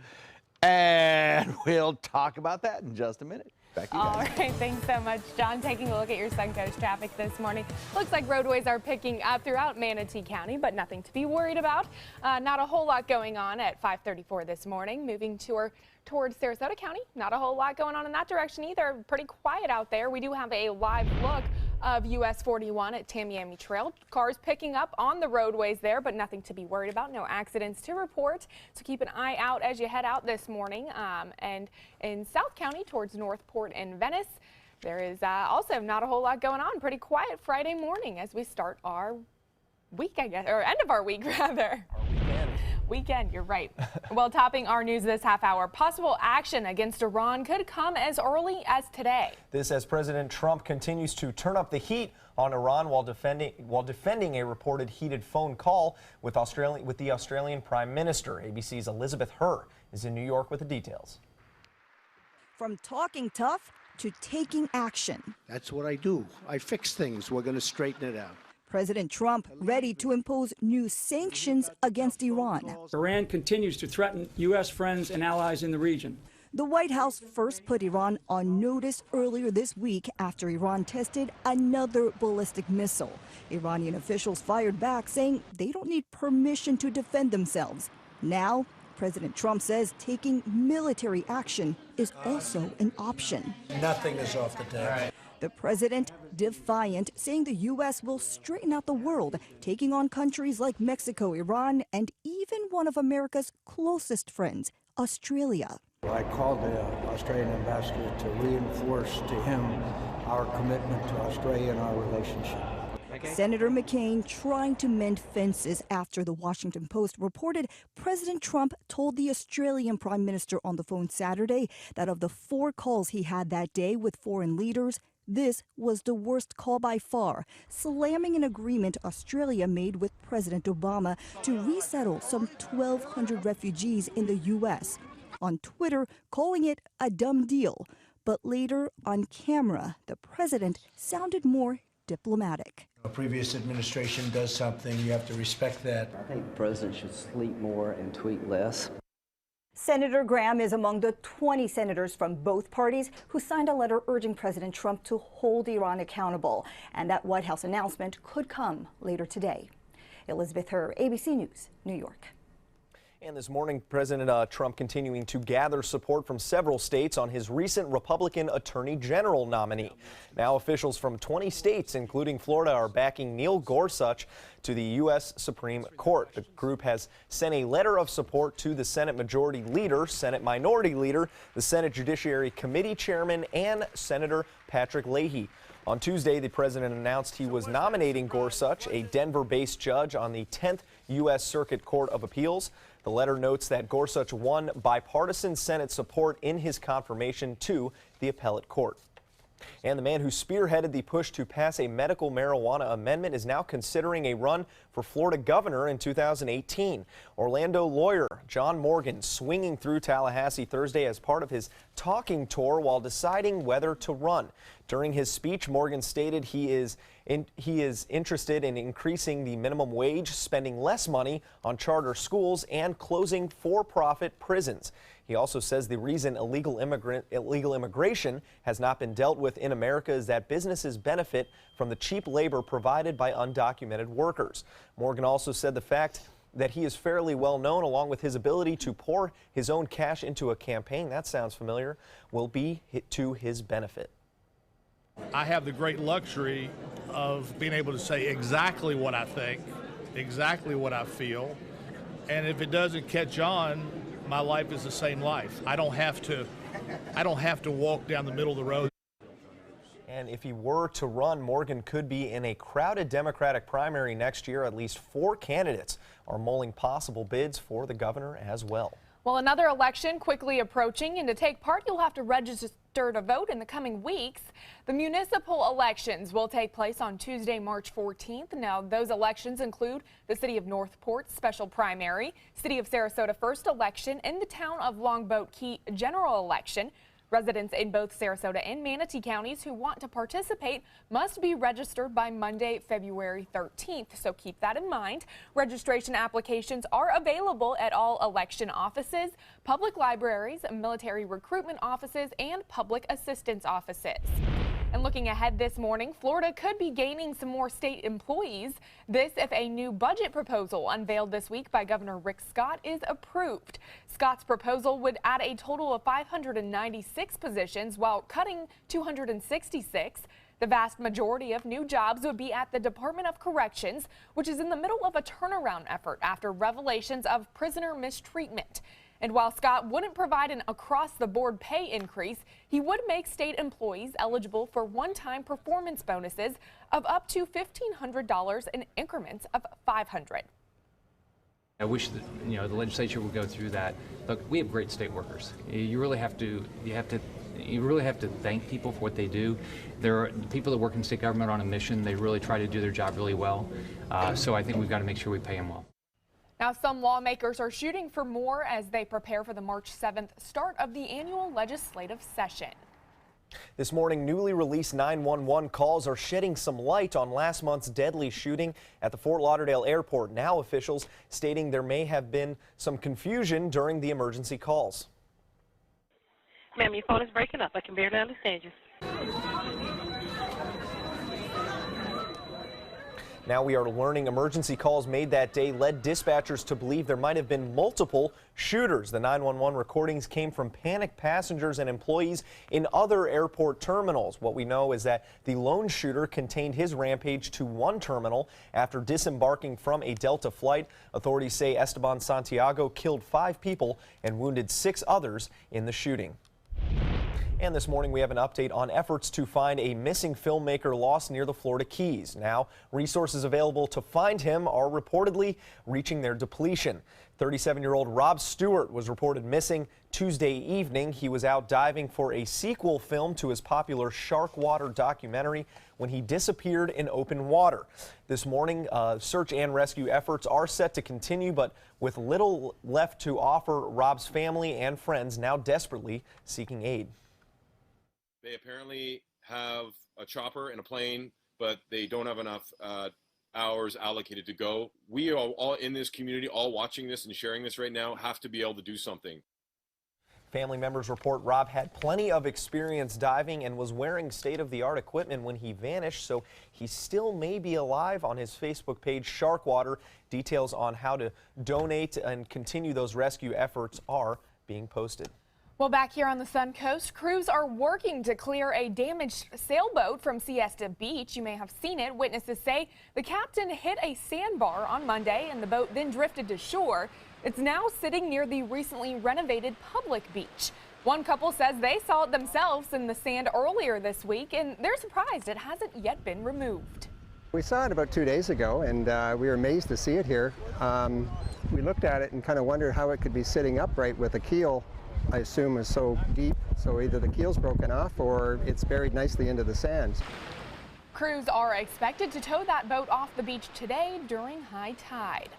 And we'll talk about that in just a minute. Back to you guys. All right, thanks so much, John. Taking a look at your Suncoast traffic this morning. Looks like roadways are picking up throughout Manatee County, but nothing to be worried about. Not a whole lot going on at 5:34 this morning. Moving towards Sarasota County, not a whole lot going on in that direction either. Pretty quiet out there. We do have a live look of US 41 at Tamiami Trail. Cars picking up on the roadways there, but nothing to be worried about. No accidents to report. So keep an eye out as you head out this morning. And in South County towards Northport and Venice, there is also not a whole lot going on. Pretty quiet Friday morning as we start our week, I guess, or end of our week rather. Weekend, you're right. Well, topping our news this half hour, possible action against Iran could come as early as today. This as President Trump continues to turn up the heat on Iran while defending a reported heated phone call with the Australian Prime Minister. ABC's Elizabeth Herr is in New York with the details. From talking tough to taking action. That's what I do. I fix things. We're going to straighten it out. President Trump ready to impose new sanctions against Iran. Iran continues to threaten U.S. friends and allies in the region. The White House first put Iran on notice earlier this week after Iran tested another ballistic missile. Iranian officials fired back, saying they don't need permission to defend themselves. Now, President Trump says taking military action is also an option. Nothing is off the table. The president defiant, saying the U.S. will straighten out the world, taking on countries like Mexico, Iran, and even one of America's closest friends, Australia. I called the Australian ambassador to reinforce to him our commitment to Australia and our relationship. Senator McCain trying to mend fences after the Washington Post reported President Trump told the Australian Prime Minister on the phone Saturday that of the 4 calls he had that day with foreign leaders, this was the worst call by far, slamming an agreement Australia made with President Obama to resettle some 1,200 refugees in the U.S. On Twitter, calling it a dumb deal. But later, on camera, the president sounded more diplomatic. A previous administration does something, you have to respect that. I think the president should sleep more and tweet less. Senator Graham is among the 20 senators from both parties who signed a letter urging President Trump to hold Iran accountable. And that White House announcement could come later today. Elizabeth Herr, ABC News, New York. And this morning, President Trump continuing to gather support from several states on his recent Republican Attorney General nominee. Now officials from 20 states, including Florida, are backing Neil Gorsuch to the U.S. Supreme Court. The group has sent a letter of support to the Senate Majority Leader, Senate Minority Leader, the Senate Judiciary Committee Chairman, and Senator Patrick Leahy. On Tuesday, the president announced he was nominating Gorsuch, a Denver-based judge on the 10th U.S. Circuit Court of Appeals. The letter notes that Gorsuch won bipartisan Senate support in his confirmation to the appellate court. And the man who spearheaded the push to pass a medical marijuana amendment is now considering a run for Florida governor in 2018. Orlando lawyer John Morgan swinging through Tallahassee Thursday as part of his talking tour while deciding whether to run. During his speech, Morgan stated he is interested in increasing the minimum wage, spending less money on charter schools, and closing for-profit prisons. He also says the reason illegal immigration has not been dealt with in America is that businesses benefit from the cheap labor provided by undocumented workers. Morgan also said the fact that he is fairly well known, along with his ability to pour his own cash into a campaign, that sounds familiar, will be to his benefit. I have the great luxury of being able to say exactly what I think, exactly what I feel, and if it doesn't catch on, my life is the same life. I don't have to walk down the middle of the road. And if he were to run, Morgan could be in a crowded Democratic primary next year. At least 4 candidates are mulling possible bids for the governor as well. Well, another election quickly approaching, and to take part, you'll have to register to vote in the coming weeks. The municipal elections will take place on Tuesday, March 14th. Now, those elections include the City of Northport's special primary, City of Sarasota first election, and the Town of Longboat Key general election. Residents in both Sarasota and Manatee counties who want to participate must be registered by Monday, February 13th, so keep that in mind. Registration applications are available at all election offices, public libraries, military recruitment offices, and public assistance offices. And looking ahead this morning, Florida could be gaining some more state employees. This if a new budget proposal unveiled this week by Governor Rick Scott is approved. Scott's proposal would add a total of 596 positions while cutting 266. The vast majority of new jobs would be at the Department of Corrections, which is in the middle of a turnaround effort after revelations of prisoner mistreatment. And while Scott wouldn't provide an across-the-board pay increase, he would make state employees eligible for one-time performance bonuses of up to $1,500 in increments of $500. I wish that, the legislature would go through that. Look, we have great state workers. You really have to thank people for what they do. There are people that work in state government on a mission. They really try to do their job really well. So I think we've got to make sure we pay them well. Now, some lawmakers are shooting for more as they prepare for the March 7th start of the annual legislative session. This morning, newly released 911 calls are shedding some light on last month's deadly shooting at the Fort Lauderdale airport. Now officials stating there may have been some confusion during the emergency calls. Ma'am, your phone is breaking up. I can barely understand you. Now we are learning emergency calls made that day led dispatchers to believe there might have been multiple shooters. The 911 recordings came from panicked passengers and employees in other airport terminals. What we know is that the lone shooter contained his rampage to one terminal after disembarking from a Delta flight. Authorities say Esteban Santiago killed 5 people and wounded 6 others in the shooting. And this morning we have an update on efforts to find a missing filmmaker lost near the Florida Keys. Now, resources available to find him are reportedly reaching their depletion. 37-year-old Rob Stewart was reported missing Tuesday evening. He was out diving for a sequel film to his popular Shark Water documentary when he disappeared in open water. This morning, search and rescue efforts are set to continue, but with little left to offer, Rob's family and friends now desperately seeking aid. They apparently have a chopper and a plane, but they don't have enough hours allocated to go. We are all in this community, all watching this and sharing this right now, have to be able to do something. Family members report Rob had plenty of experience diving and was wearing state-of-the-art equipment when he vanished, so he still may be alive. On his Facebook page, Shark Water, details on how to donate and continue those rescue efforts are being posted. Well, back here on the Suncoast, crews are working to clear a damaged sailboat from Siesta Beach. You may have seen it. Witnesses say the captain hit a sandbar on Monday and the boat then drifted to shore. It's now sitting near the recently renovated public beach. One couple says they saw it themselves in the sand earlier this week, and they're surprised it hasn't yet been removed. We saw it about 2 days ago, and we were amazed to see it here. We looked at it and kind of wondered how it could be sitting upright with a keel, I assume, is so deep. So either the keel's broken off or it's buried nicely into the sands. Crews are expected to tow that boat off the beach today during high tide.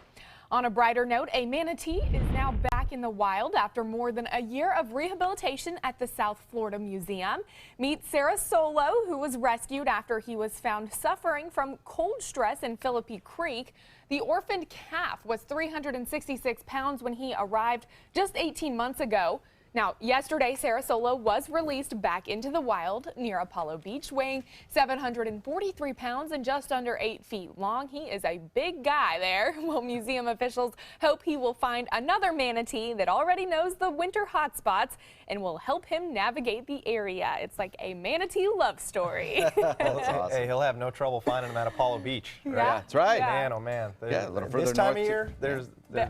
On a brighter note, a manatee is now back in the wild after more than a year of rehabilitation at the South Florida Museum. Meet Sarah Solo, who was rescued after he was found suffering from cold stress in Philippi Creek. The orphaned calf was 366 pounds when he arrived just 18 months ago. Now, yesterday, Sarah Solo was released back into the wild near Apollo Beach, weighing 743 pounds and just under 8 feet long. He is a big guy there. Well, museum officials hope he will find another manatee that already knows the winter hotspots and will help him navigate the area. It's like a manatee love story. Well, that's awesome. Hey, he'll have no trouble finding him at Apollo Beach. Right? Yeah, that's right. Yeah. Man, oh man. Yeah, a little further this time north of year, they're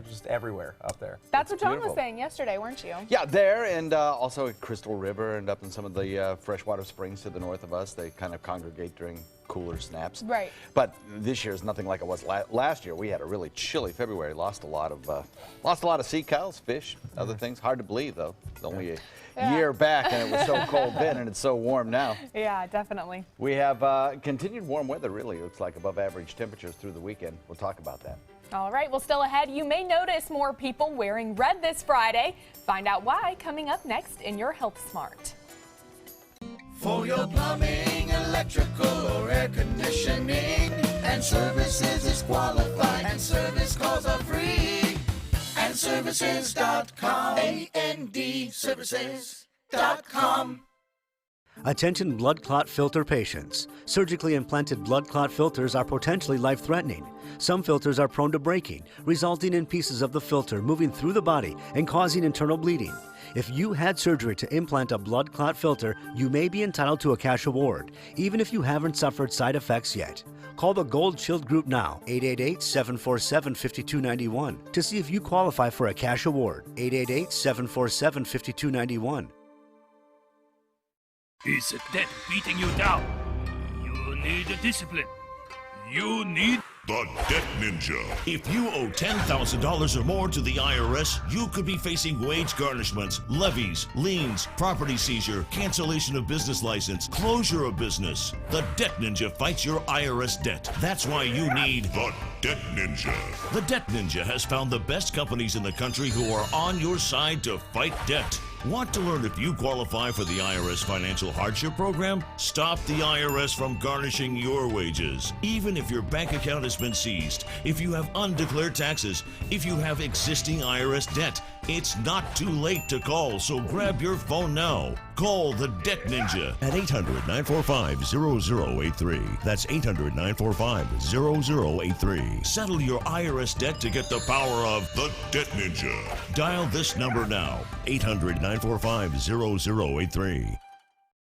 just everywhere up there. That's what John beautiful. was saying yesterday, weren't you? Yeah, there, and also at Crystal River and up in some of the freshwater springs to the north of us. They kind of congregate during cooler snaps. Right. But this year is nothing like it was last year. We had a really chilly February. Lost a lot of sea cows, fish, other things. Hard to believe though. It's only a year back, and it was so cold then, and it's so warm now. Yeah, definitely. We have continued warm weather. Really looks like above average temperatures through the weekend. We'll talk about that. All right, well, still ahead, you may notice more people wearing red this Friday. Find out why coming up next in your Health Smart. For your plumbing, electrical, or air conditioning, and services is qualified, and service calls are free. And services.com, A-N-D, services.com. Attention blood clot filter patients. Surgically implanted blood clot filters are potentially life-threatening. Some filters are prone to breaking, resulting in pieces of the filter moving through the body and causing internal bleeding. If you had surgery to implant a blood clot filter, you may be entitled to a cash award, even if you haven't suffered side effects yet. Call the Gold Shield Group now, 888-747-5291, to see if you qualify for a cash award, 888-747-5291. Is death beating you down? You need discipline. You need The Debt Ninja. If you owe $10,000 or more to the IRS, you could be facing wage garnishments, levies, liens, property seizure, cancellation of business license, closure of business. The Debt Ninja fights your IRS debt. That's why you need the Debt Ninja. The Debt Ninja has found the best companies in the country who are on your side to fight debt. Want to learn if you qualify for the IRS Financial Hardship Program? Stop the IRS from garnishing your wages. Even if your bank account has been seized, if you have undeclared taxes, if you have existing IRS debt, it's not too late to call, so grab your phone now. Call the Debt Ninja at 800-945-0083. That's 800-945-0083. Settle your IRS debt to get the power of the Debt Ninja. Dial this number now, 800-945-0083.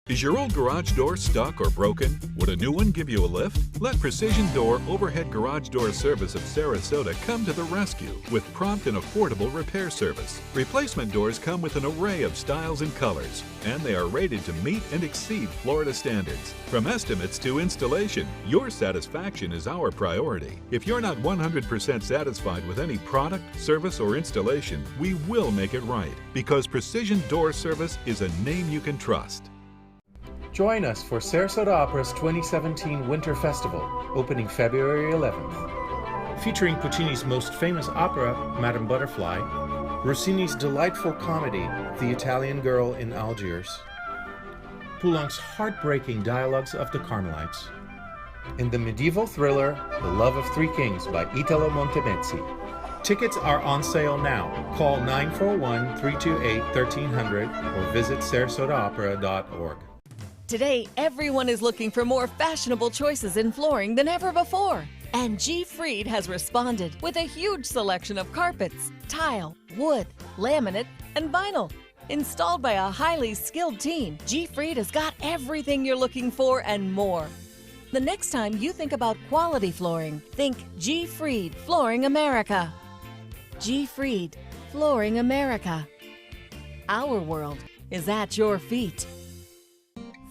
Is your old garage door stuck or broken? Would a new one give you a lift? Let Precision Door Overhead Garage Door Service of Sarasota come to the rescue with prompt and affordable repair service. Replacement doors come with an array of styles and colors, and they are rated to meet and exceed Florida standards. From estimates to installation, your satisfaction is our priority. If you're not 100% satisfied with any product, service, or installation, we will make it right, because Precision Door Service is a name you can trust. Join us for Sarasota Opera's 2017 Winter Festival, opening February 11th. Featuring Puccini's most famous opera, Madame Butterfly, Rossini's delightful comedy, The Italian Girl in Algiers, Poulenc's heartbreaking Dialogues of the Carmelites, and the medieval thriller, The Love of Three Kings by Italo Montemezzi. Tickets are on sale now. Call 941-328-1300 or visit sarasotaopera.org. Today, everyone is looking for more fashionable choices in flooring than ever before. And G. Fried has responded with a huge selection of carpets, tile, wood, laminate, and vinyl. Installed by a highly skilled team, G. Fried has got everything you're looking for and more. The next time you think about quality flooring, think G. Fried Flooring America. G. Fried Flooring America. Our world is at your feet.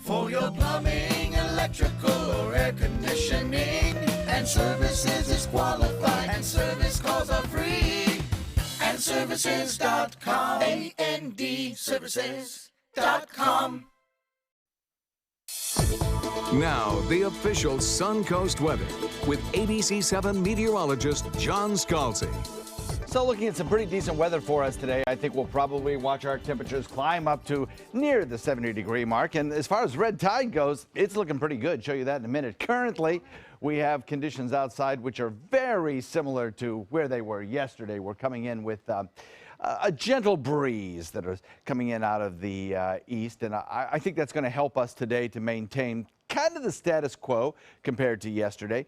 For your plumbing, electrical, or air conditioning, and services is qualified, and service calls are free. And services.com, A-N-D, services.com. Now, the official Suncoast weather with ABC7 meteorologist John Scalzi. So looking at some pretty decent weather for us today, I think we'll probably watch our temperatures climb up to near the 70-degree mark. And as far as red tide goes, it's looking pretty good. Show you that in a minute. Currently, we have conditions outside which are very similar to where they were yesterday. We're coming in with a gentle breeze that is coming in out of the east. And I think that's going to help us today to maintain kind of the status quo compared to yesterday.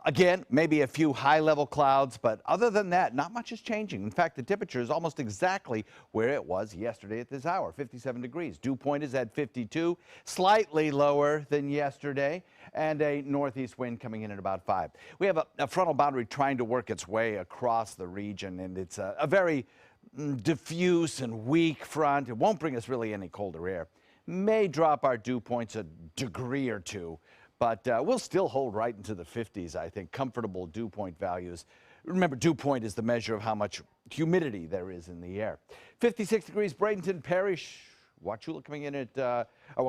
Again, maybe a few high-level clouds, but other than that, not much is changing. In fact, the temperature is almost exactly where it was yesterday at this hour, 57 degrees. Dew point is at 52, slightly lower than yesterday, and a northeast wind coming in at about 5. We have a frontal boundary trying to work its way across the region, and it's a very diffuse and weak front. It won't bring us really any colder air. May drop our dew points a degree or two, but we'll still hold right into the 50s, I think. Comfortable dew point values. Remember, dew point is the measure of how much humidity there is in the air. 56 degrees, Bradenton Parish. Wauchula coming in at,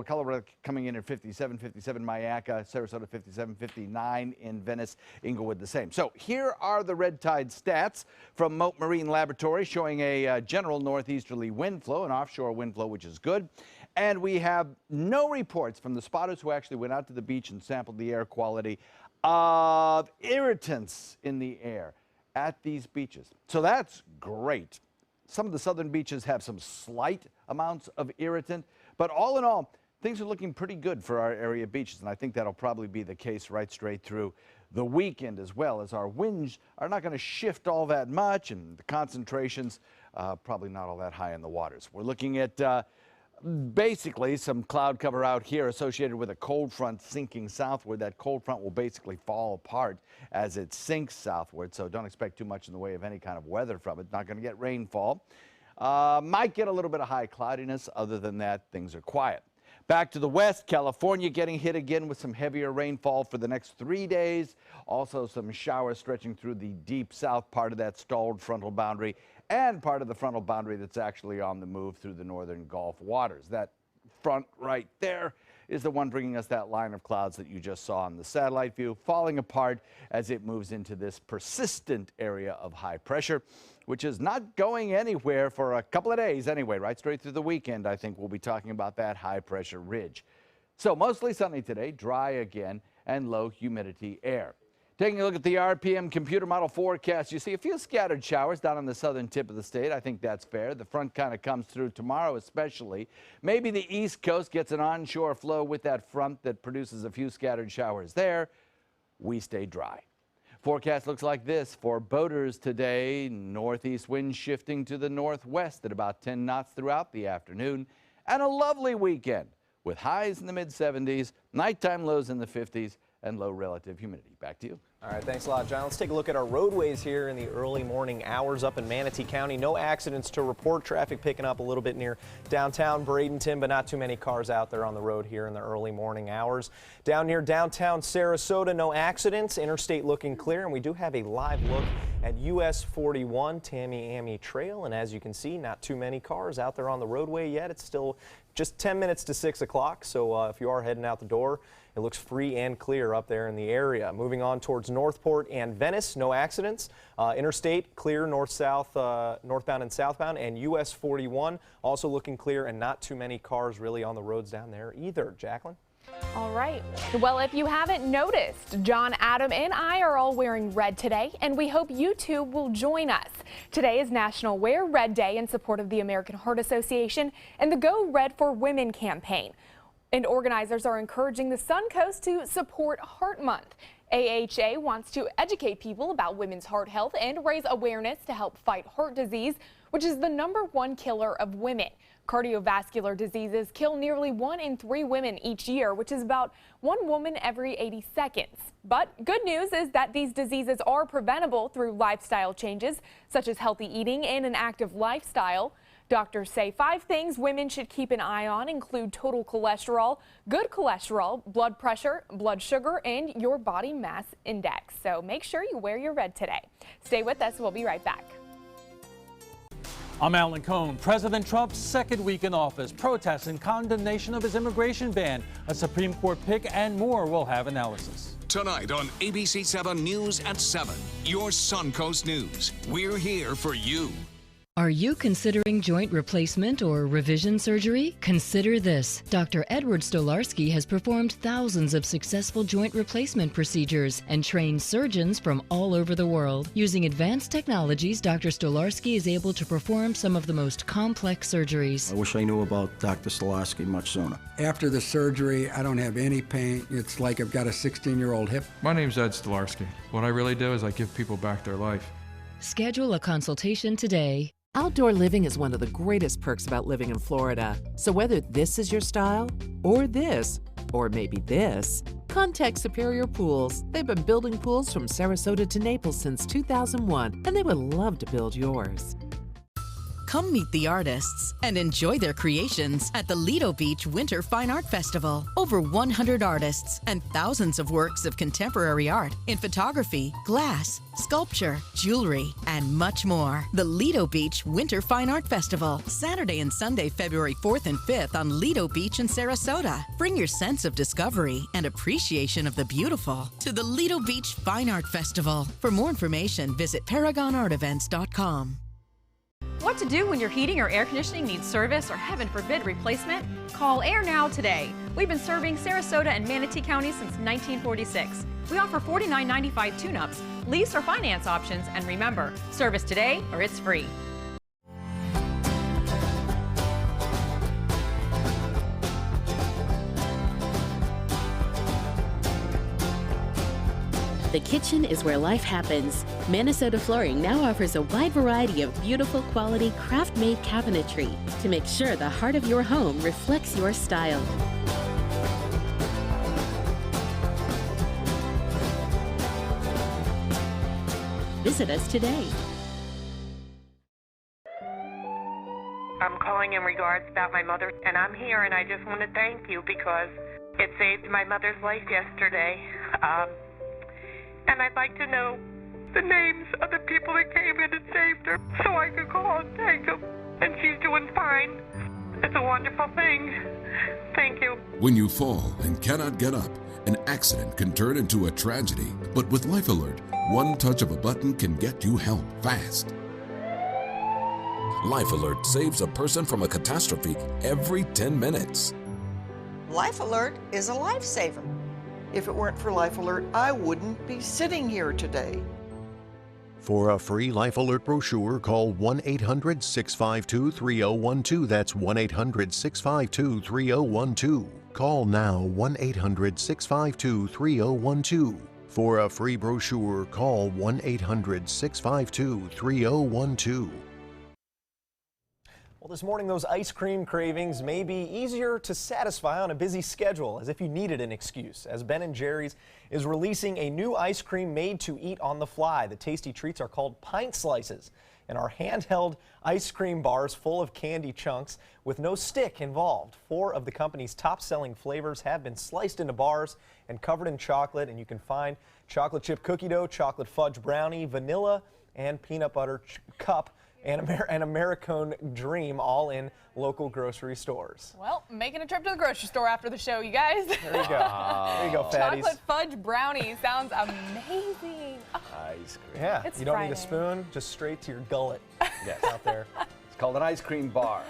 Colorado coming in at 57, 57 Mayaca, Sarasota 57, 59 in Venice, Inglewood the same. So here are the red tide stats from Mote Marine Laboratory showing a general northeasterly wind flow, an offshore wind flow, which is good. And we have no reports from the spotters who actually went out to the beach and sampled the air quality of irritants in the air at these beaches. So that's great. Some of the southern beaches have some slight amounts of irritant, but all in all, things are looking pretty good for our area beaches, and I think that'll probably be the case right straight through the weekend as well, as our winds are not going to shift all that much, and the concentrations probably not all that high in the waters. We're looking at basically some cloud cover out here associated with a cold front sinking southward. That cold front will basically fall apart as it sinks southward, so don't expect too much in the way of any kind of weather from it. Not going to get rainfall. Might get a little bit of high cloudiness. Other than that, things are quiet. Back to the west, California getting hit again with some heavier rainfall for the next 3 days. Also some showers stretching through the deep south part of that stalled frontal boundary and part of the frontal boundary that's actually on the move through the northern Gulf waters. That front right there is the one bringing us that line of clouds that you just saw on the satellite view, falling apart as it moves into this persistent area of high pressure, which is not going anywhere for a couple of days anyway, right straight through the weekend. I think we'll be talking about that high pressure ridge. So mostly sunny today, dry again, and low humidity air. Taking a look at the RPM computer model forecast, you see a few scattered showers down on the southern tip of the state. I think that's fair. The front kind of comes through tomorrow especially. Maybe the East Coast gets an onshore flow with that front that produces a few scattered showers there. We stay dry. Forecast looks like this for boaters today. Northeast winds shifting to the northwest at about 10 knots throughout the afternoon. And a lovely weekend with highs in the mid-70s, nighttime lows in the 50s, and low relative humidity. Back to you. All right, thanks a lot, John. Let's take a look at our roadways here in the early morning hours up in Manatee County. No accidents to report. Traffic picking up a little bit near downtown Bradenton, but not too many cars out there on the road here in the early morning hours. Down near downtown Sarasota, no accidents. Interstate looking clear, and we do have a live look at US 41 Tamiami Trail. And as you can see, not too many cars out there on the roadway yet. It's still just 10 minutes to 6 o'clock, so if you are heading out the door, it looks free and clear up there in the area. Moving on towards Northport and Venice, no accidents. Interstate clear north-south, northbound and southbound, and US 41 also looking clear and not too many cars really on the roads down there either. Jacqueline? All right. Well, if you haven't noticed, John, Adam, and I are all wearing red today, and we hope you too will join us. Today is National Wear Red Day in support of the American Heart Association and the Go Red for Women campaign. And organizers are encouraging the Suncoast to support Heart Month. AHA wants to educate people about women's heart health and raise awareness to help fight heart disease, which is the #1 killer of women. Cardiovascular diseases kill nearly 1 in 3 women each year, which is about 1 woman every 80 seconds. But good news is that these diseases are preventable through lifestyle changes, such as healthy eating and an active lifestyle. Doctors say 5 things women should keep an eye on include total cholesterol, good cholesterol, blood pressure, blood sugar, and your body mass index. So make sure you wear your red today. Stay with us. We'll be right back. I'm Alan Cohn. President Trump's second week in office, protests and condemnation of his immigration ban, a Supreme Court pick, and more. We'll have analysis. Tonight on ABC 7 News at 7, your Suncoast News. We're here for you. Are you considering joint replacement or revision surgery? Consider this. Dr. Edward Stolarski has performed thousands of successful joint replacement procedures and trained surgeons from all over the world. Using advanced technologies, Dr. Stolarski is able to perform some of the most complex surgeries. I wish I knew about Dr. Stolarski much sooner. After the surgery, I don't have any pain. It's like I've got a 16-year-old hip. My name's Ed Stolarski. What I really do is I give people back their life. Schedule a consultation today. Outdoor living is one of the greatest perks about living in Florida. So whether this is your style, or this, or maybe this, contact Superior Pools. They've been building pools from Sarasota to Naples since 2001, and they would love to build yours. Come meet the artists and enjoy their creations at the Lido Beach Winter Fine Art Festival. Over 100 artists and thousands of works of contemporary art in photography, glass, sculpture, jewelry, and much more. The Lido Beach Winter Fine Art Festival, Saturday and Sunday, February 4th and 5th on Lido Beach in Sarasota. Bring your sense of discovery and appreciation of the beautiful to the Lido Beach Fine Art Festival. For more information, visit ParagonArtEvents.com. What to do when your heating or air conditioning needs service or, heaven forbid, replacement? Call Air Now today. We've been serving Sarasota and Manatee County since 1946. We offer $49.95 tune-ups, lease or finance options, and remember, service today or it's free. The kitchen is where life happens. Minnesota Flooring now offers a wide variety of beautiful quality craft-made cabinetry to make sure the heart of your home reflects your style. Visit us today. I'm calling in regards about my mother, and I'm here, and I just want to thank you because it saved my mother's life yesterday. And I'd like to know the names of the people that came in and saved her so I could call and thank them. And she's doing fine. It's a wonderful thing. Thank you. When you fall and cannot get up, an accident can turn into a tragedy. But with Life Alert, one touch of a button can get you help fast. Life Alert saves a person from a catastrophe every 10 minutes. Life Alert is a lifesaver. If it weren't for Life Alert, I wouldn't be sitting here today. For a free Life Alert brochure, call 1-800-652-3012. That's 1-800-652-3012. Call now 1-800-652-3012. For a free brochure, call 1-800-652-3012. Well, this morning, those ice cream cravings may be easier to satisfy on a busy schedule, as if you needed an excuse, as Ben & Jerry's is releasing a new ice cream made to eat on the fly. The tasty treats are called pint slices and are handheld ice cream bars full of candy chunks with no stick involved. 4 of the company's top-selling flavors have been sliced into bars and covered in chocolate, and you can find chocolate chip cookie dough, chocolate fudge brownie, vanilla, and peanut butter cup and Americone Dream, all in local grocery stores. Well, making a trip to the grocery store after the show, you guys. There you go. There you go, fatties. Chocolate fudge brownie sounds amazing. Ice cream. Yeah, It's you don't Friday. need a spoon, just straight to your gullet. Yes. Out there. It's called an ice cream bar.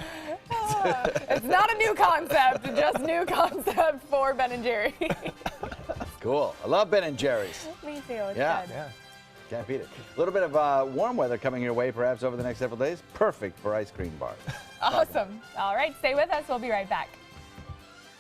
It's not a new concept, just new concept for Ben & Jerry. Cool. I love Ben & Jerry's. Me too. It's Yeah. good. Yeah. Can't beat it. A little bit of warm weather coming your way perhaps over the next several days. Perfect for ice cream bars. Awesome. All right, stay with us. We'll be right back.